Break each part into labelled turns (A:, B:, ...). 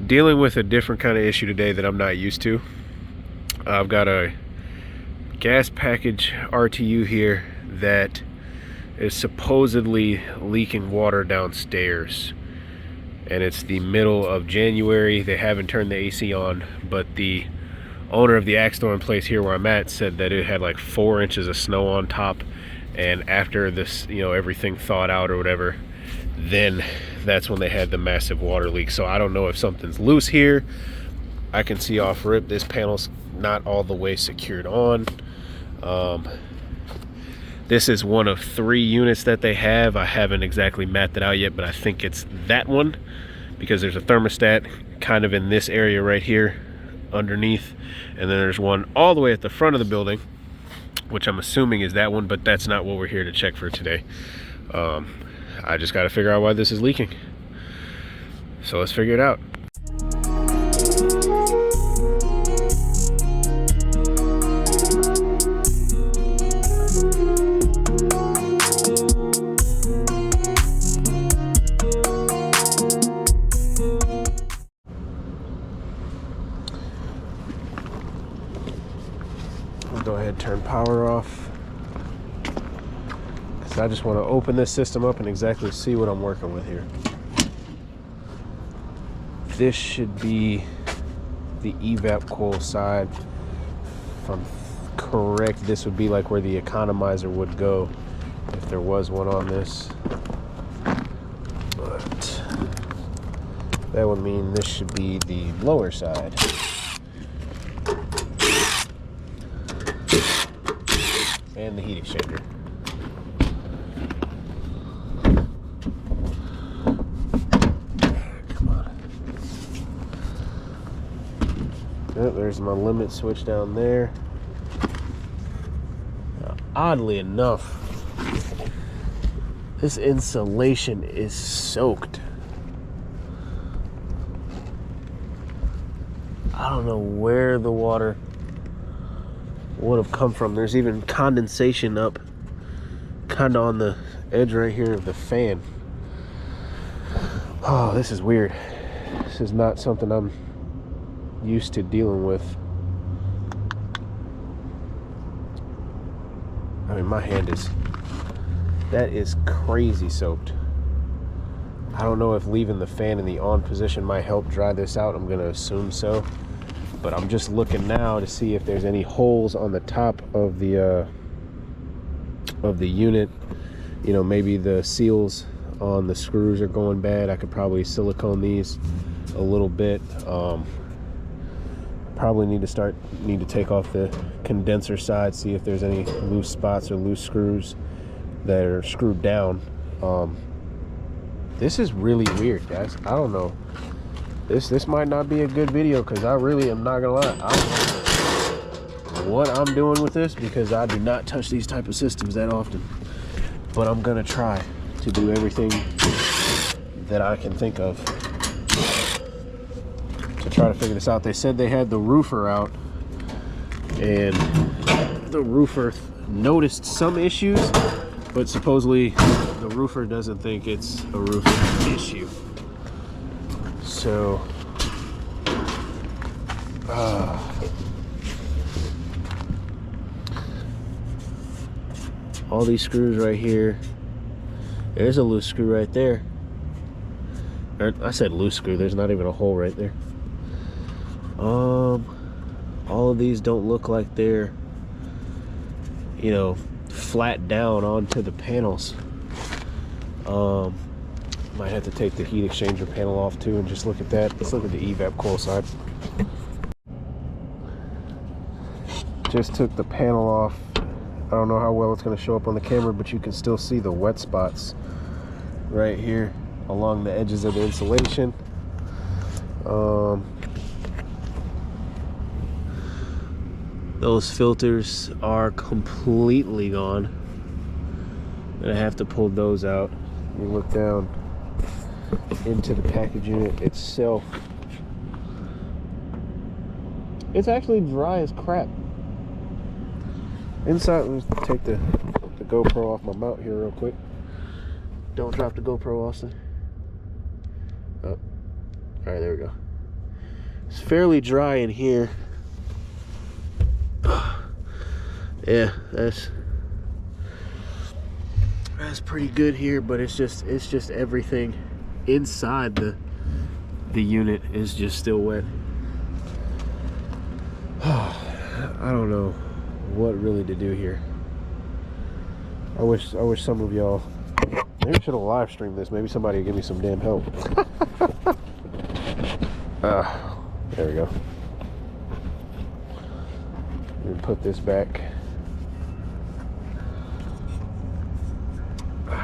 A: dealing with a different kind of issue today that I'm not used to. I've got a gas package RTU here that is supposedly leaking water downstairs, and it's the middle of January. They haven't turned the AC on, but the owner of the Axe Throwing place here where I'm at said that it had like 4 inches of snow on top, and after this, you know, everything thawed out or whatever, then that's when they had the massive water leak. So I don't know if something's loose here. I can see off rip this panel's not all the way secured on. This is one of 3 units that they have. I haven't exactly mapped it out yet, but I think it's that one, because there's a thermostat kind of in this area right here underneath, and then there's one all the way at the front of the building, which I'm assuming is that one, but that's not what we're here to check for today. I just got to figure out why this is leaking. So let's figure it out. I'll go ahead and turn power off, because I just want to open this system up and exactly see what I'm working with here. This should be the evap coil side. If I'm correct, this would be like where the economizer would go if there was one on this. But that would mean this should be the lower side. And the heat exchanger. Come on. Yep, there's my limit switch down there. Now, oddly enough, this insulation is soaked. I don't know where the water would have come from. There's even condensation up kind of on the edge right here of the fan. Oh, this is weird. This is not something I'm used to dealing with. I mean, my hand is, that is crazy soaked. I don't know if leaving the fan in the on position might help dry this out. I'm gonna assume so. But I'm just looking now to see if there's any holes on the top of the unit. You know, maybe the seals on the screws are going bad. I could probably silicone these a little bit. Probably need to take off the condenser side, see if there's any loose spots or loose screws that are screwed down. This is really weird, guys. I don't know. This might not be a good video, because I really am not gonna lie, I don't know what I'm doing with this, because I do not touch these type of systems that often. But I'm gonna try to do everything that I can think of to try to figure this out. They said they had the roofer out, and the roofer noticed some issues, but supposedly the roofer doesn't think it's a roof issue. So, all these screws right here. There's a loose screw right there. I said loose screw, there's not even a hole right there. All of these don't look like they're, you know, flat down onto the panels. Might have to take the heat exchanger panel off too and just look at that. Let's look at the evap coil side. Just took the panel off. I don't know how well it's going to show up on the camera, but you can still see the wet spots right here along the edges of the insulation. Those filters are completely gone. I'm gonna have to pull those out. You look down into the package unit itself. It's actually dry as crap. Inside, let me take the GoPro off my mount here real quick. Don't drop the GoPro, Austin. Oh, all right, there we go. It's fairly dry in here. Yeah, that's pretty good here, but it's just everything inside the unit is just still wet. I don't know what really to do here. I wish some of y'all, maybe I should have live streamed this. Maybe somebody would give me some damn help. There we go. Let me put this back.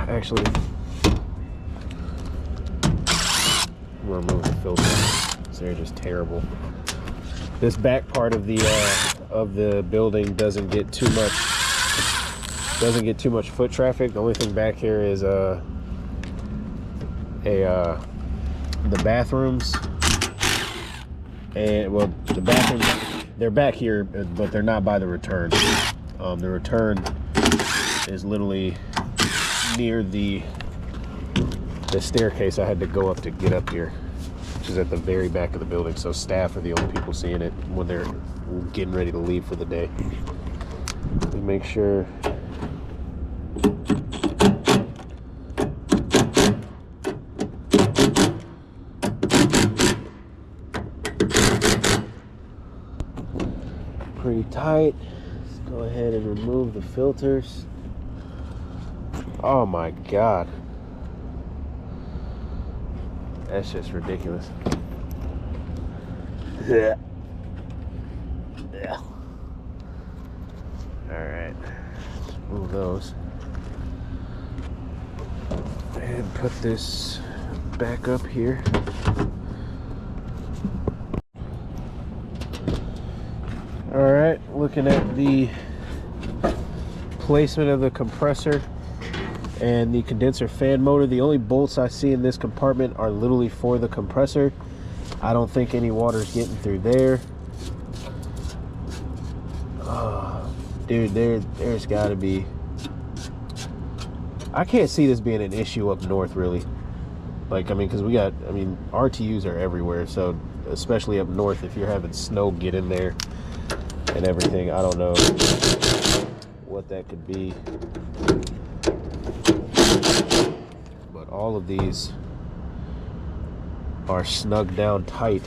A: Actually, I'm gonna remove the filter. They're just terrible. This back part of the building doesn't get too much foot traffic. The only thing back here is the bathrooms, and well, the bathrooms, they're back here, but they're not by the return. The return is literally near the staircase I had to go up to get up here, which is at the very back of the building. So staff are the only people seeing it when they're getting ready to leave for the day. Let me make sure. Pretty tight. Let's go ahead and remove the filters. Oh my God. That's just ridiculous. Yeah. Alright. Let's move those. And put this back up here. Alright, looking at the placement of the compressor and the condenser fan motor. The only bolts I see in this compartment are literally for the compressor. I don't think any water's getting through there. Dude, there's gotta be, I can't see this being an issue up north really. Like, I mean, because RTUs are everywhere, so especially up north, if you're having snow get in there and everything, I don't know what that could be. But all of these are snug down tight.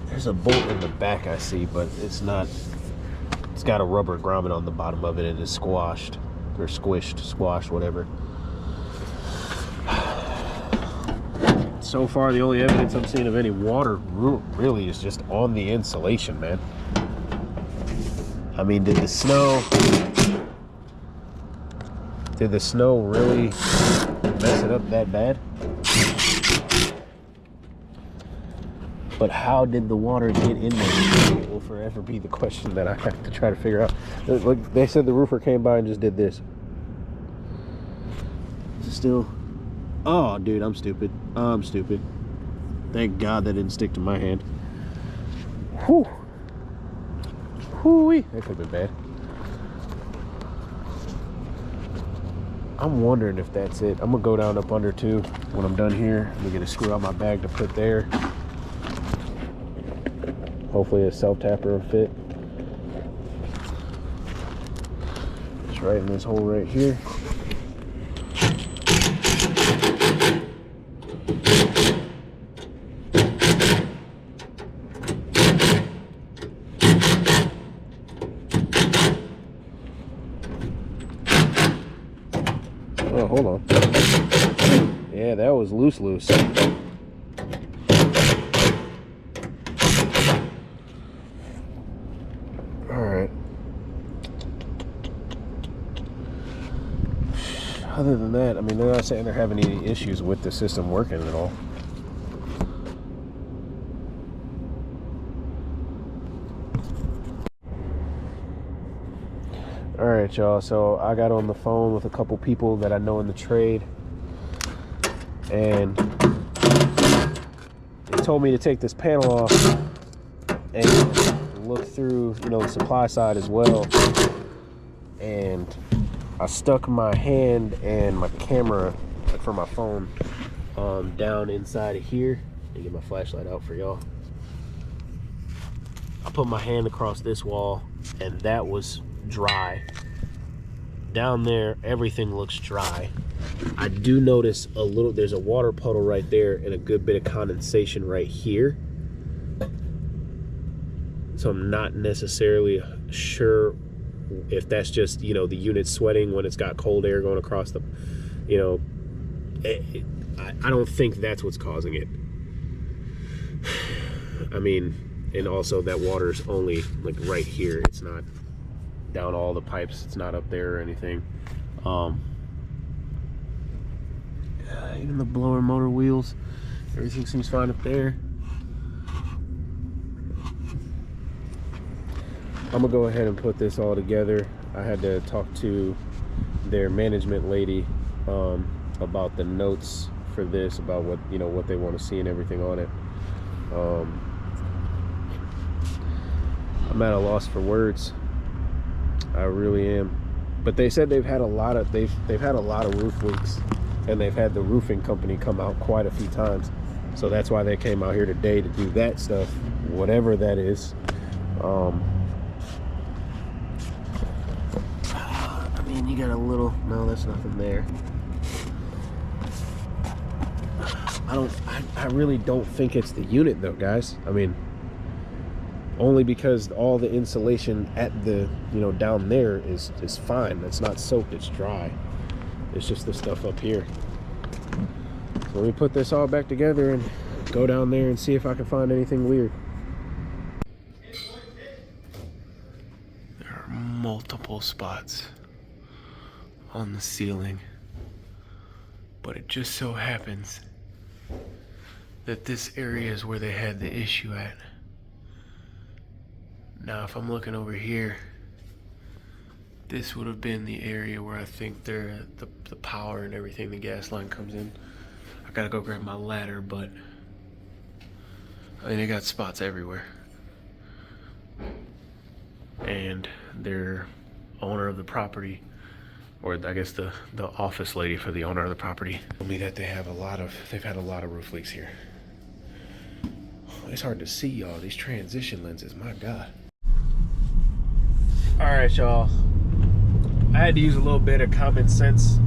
A: There's a bolt in the back I see, but it's not. It's got a rubber grommet on the bottom of it and it's squashed or squashed, whatever. So far, the only evidence I'm seeing of any water really is just on the insulation, man. I mean, did the snow really mess it up that bad? But how did the water get in there? It will forever be the question that I have to try to figure out. Like they said, the roofer came by and just did this. Still. Oh, dude, I'm stupid. I'm stupid. Thank God that didn't stick to my hand. Whew. Whoo-wee. That could have been bad. I'm wondering if that's it. I'm gonna go down up under too when I'm done here. I'm gonna get a screw out my bag to put there. Hopefully a self-tapper will fit. It's right in this hole right here. Oh, hold on. Yeah, that was loose. Alright. Other than that, I mean, they're not saying they're having any issues with the system working at all. Alright, y'all, so I got on the phone with a couple people that I know in the trade, and they told me to take this panel off and look through, the supply side as well. And I stuck my hand and my camera for my phone down inside of here, Let me get my flashlight out for y'all. I put my hand across this wall and that was dry. Down there, everything looks dry. I do notice a little, there's a water puddle right there and a good bit of condensation right here. So I'm not necessarily sure if that's just, you know, the unit sweating when it's got cold air going across the, you know, I don't think that's what's causing it. I mean, and also that water's only like right here. It's not down all the pipes. It's not up there or anything. Even the blower motor wheels, everything seems fine up there. I'm gonna go ahead and put this all together. I had to talk to their management lady about the notes for this, about what, you know, what they want to see and everything on it. I'm at a loss for words. I really am. But they said they've had a lot of roof leaks, and they've had the roofing company come out quite a few times. So that's why they came out here today to do that stuff, whatever that is. I mean, you got a little, no, that's nothing there. I really don't think it's the unit though, guys. I mean, only because all the insulation at the, you know, down there is fine. It's not soaked, it's dry. It's just the stuff up here. So let me put this all back together and go down there and see if I can find anything weird. There are multiple spots on the ceiling, but it just so happens that this area is where they had the issue at. Now, if I'm looking over here, this would have been the area where I think the power and everything, the gas line comes in. I gotta go grab my ladder, but I mean, they got spots everywhere. And their owner of the property, or I guess the office lady for the owner of the property, told me that they've had a lot of roof leaks here. It's hard to see, y'all, these transition lenses, my God. All right, y'all. I had to use a little bit of common sense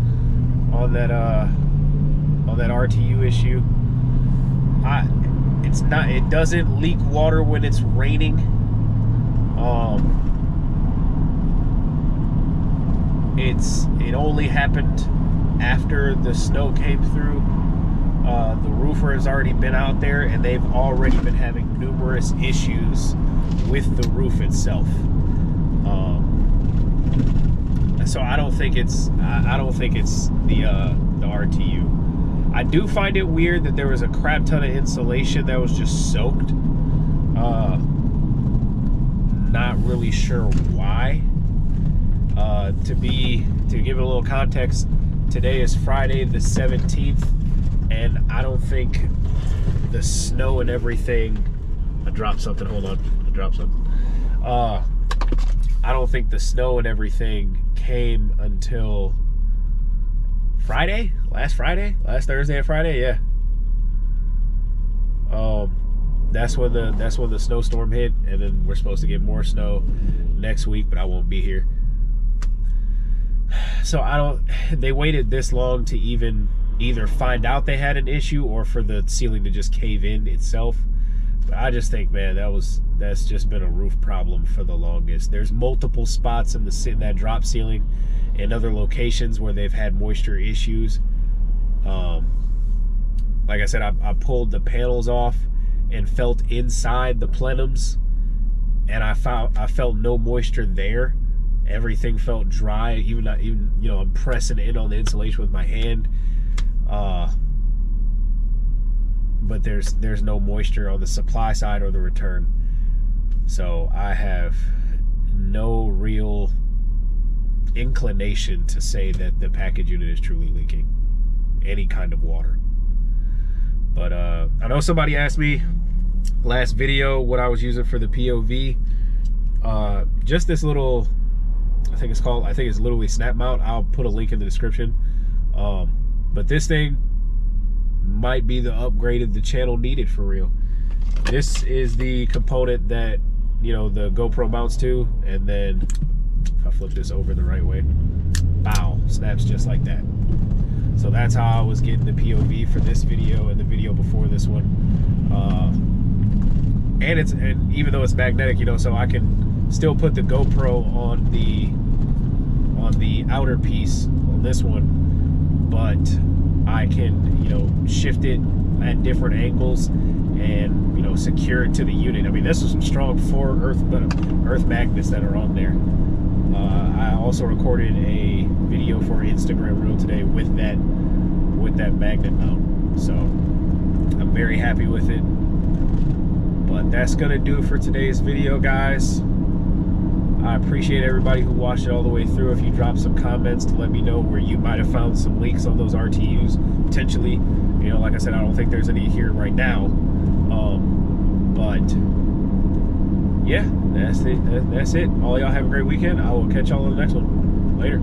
A: on that RTU issue. It doesn't leak water when it's raining. It only happened after the snow came through. The roofer has already been out there and they've already been having numerous issues with the roof itself. So I don't think it's the RTU. I do find it weird that there was a crap ton of insulation that was just soaked. Not really sure why. To give it a little context, today is Friday the 17th, and I don't think the snow and everything. I dropped something. Hold on, I dropped something. I don't think the snow and everything came until Friday, last Thursday and Friday, yeah. That's when the snowstorm hit, and then we're supposed to get more snow next week, but I won't be here. So they waited this long to even either find out they had an issue or for the ceiling to just cave in itself. But I just think, man, that's just been a roof problem for the longest. There's multiple spots in that drop ceiling and other locations where they've had moisture issues. Like I said, I pulled the panels off and felt inside the plenums, and I felt no moisture there. Everything felt dry. Even you know, I'm pressing in on the insulation with my hand, but there's no moisture on the supply side or the return. So I have no real inclination to say that the package unit is truly leaking any kind of water. But I know somebody asked me last video what I was using for the POV. Just this little, I think it's literally snap mount. I'll put a link in the description. But this thing might be the upgrade the channel needed for real. This is the component that, you know, the GoPro mounts to, and then if I flip this over the right way, bow, snaps just like that. So that's how I was getting the POV for this video and the video before this one. And even though it's magnetic, you know, so I can still put the GoPro on the outer piece on this one, but I can, you know, shift it at different angles and, you know, secure it to the unit. I mean, this is some strong earth magnets that are on there. I also recorded a video for Instagram reel today with that magnet mount, so I'm very happy with it. But that's gonna do it for today's video, guys. I appreciate everybody who watched it all the way through. If you drop some comments to let me know where you might have found some leaks on those RTUs, potentially. You know, like I said, I don't think there's any here right now. But yeah, that's it. All y'all have a great weekend. I will catch y'all on the next one. Later.